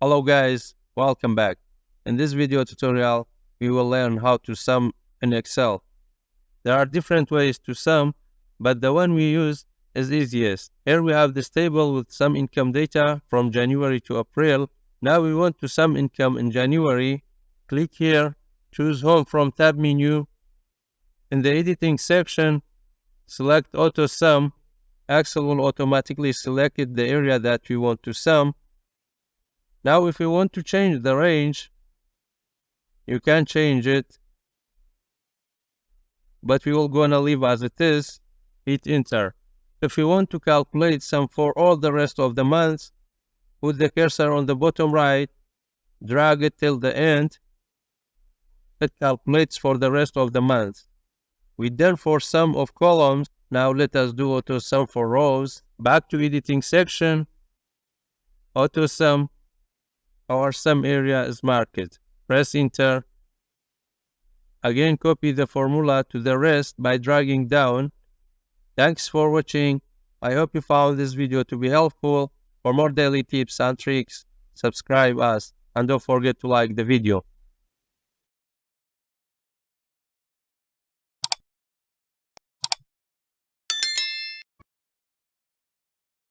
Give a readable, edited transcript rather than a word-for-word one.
Hello guys, welcome back. In this video tutorial, we will learn how to sum in Excel. There are different ways to sum, but the one we use is easiest. Here we have this table with some income data from January to April. Now we want to sum income in January. Click here, choose Home from tab menu. In the editing section, select AutoSum. Excel will automatically select the area that we want to sum. Now, if you want to change the range, you can change it, but we will gonna leave as it is. Hit enter. If you want to calculate sum for all the rest of the months, put the cursor on the bottom right, drag it till the end. It calculates for the rest of the months. We done for sum of columns. Now let us do auto sum for rows. Back to editing section, auto sum. Our sum area is marked. Press enter. Again, copy the formula to the rest by dragging down. Thanks for watching. I hope you found this video to be helpful. For more daily tips and tricks, subscribe us and don't forget to like the video.